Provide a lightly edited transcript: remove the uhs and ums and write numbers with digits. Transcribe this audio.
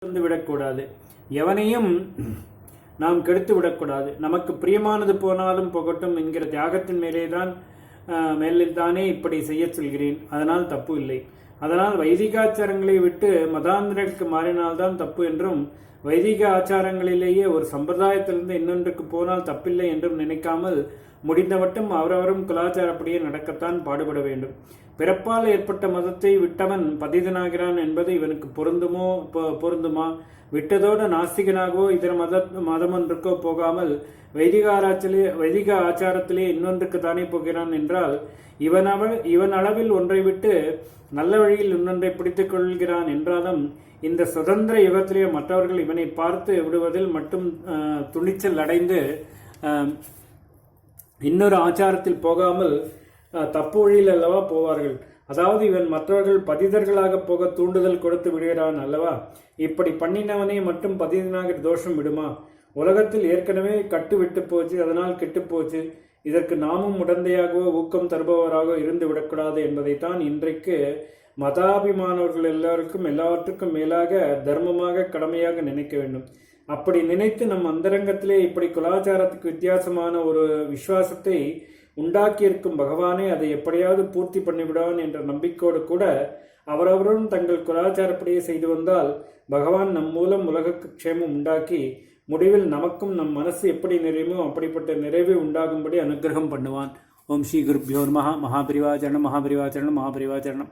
விடக்கூடாது. எவனையும் நாம் கெடுத்து விடக்கூடாது. நமக்கு பிரியமானது போனாலும் போகட்டும் என்கிற தியாகத்தின் மேலேதானே இப்படி செய்ய சொல்கிறேன். அதனால் தப்பு இல்லை. அதனால் வைதிகாச்சாரங்களை விட்டு மதாந்திரங்களுக்கு மாறினால்தான் தப்பு என்றும், வைதிக ஆச்சாரங்களிலேயே ஒரு சம்பிரதாயத்திலிருந்து இன்னொன்றுக்கு போனால் தப்பில்லை என்றும் நினைக்காமல் முடிந்தவட்டும் அவரவரும் கலாச்சாரப்படியே நடக்கத்தான் பாடுபட வேண்டும். பிறப்பால் ஏற்பட்ட மதத்தை விட்டவன் பதிதனாகிறான் என்பது இவனுக்கு பொருந்துமா? விட்டதோடு நாஸ்திகனாகவோ இதர மதமொன்றுக்கோ போகாமல் வைதிக ஆச்சாரத்திலே இன்னொன்றுக்கு தானே போகிறான் என்றால், இவன் அளவில் ஒன்றை விட்டு நல்ல வழியில் இன்னொன்றை பிடித்துக் கொள்கிறான் என்றாலும், இந்த சுதந்திர யுகத்திலே மற்றவர்கள் இவனை பார்த்து விடுவதில் மட்டும் துணிச்சல் அடைந்து இன்னொரு ஆச்சாரத்தில் போகாமல் தப்பு வழியில் அல்லவா போவார்கள். அதாவது இவன் மற்றவர்கள் பதிதர்களாக போக தூண்டுதல் கொடுத்து விடுகிறான் அல்லவா? இப்படி பண்ணினவனே மட்டும் பதிதனாகிற தோஷம் விடுமா? உலகத்தில் ஏற்கனவே கட்டு விட்டு போச்சு, அதனால் கெட்டு போச்சு. இதற்கு நாமும் உடந்தையாகவோ ஊக்கம் தருபவராக இருந்து விடக்கூடாது என்பதைத்தான் இன்றைக்கு மதாபிமானவர்கள் எல்லாவற்றுக்கும் மேலாக தர்மமாக கடமையாக நினைக்க வேண்டும். அப்படி நினைத்து நம் அந்தரங்கத்திலே இப்படி குலாச்சாரத்துக்கு வித்தியாசமான ஒரு விசுவாசத்தை உண்டாக்கியிருக்கும் பகவானே அதை எப்படியாவது பூர்த்தி பண்ணிவிடுவான் என்ற நம்பிக்கையோடு கூட அவரவரும் தங்கள் குலாச்சாரப்படியே செய்து வந்தால் பகவான் நம் மூலம் உலகக்கு க்ஷேமம் உண்டாக்கி முடிவில் நமக்கும் நம் மனசு எப்படி நிறையுமோ அப்படிப்பட்ட நிறைவு உண்டாகும்படி அனுகிரகம் பண்ணுவான். ஓம் ஸ்ரீ குருப்யோ நமஹ. மகாபரிவாச்சரணம் மகாபரிவாச்சரணம் மகாபரிவாச்சரணம்.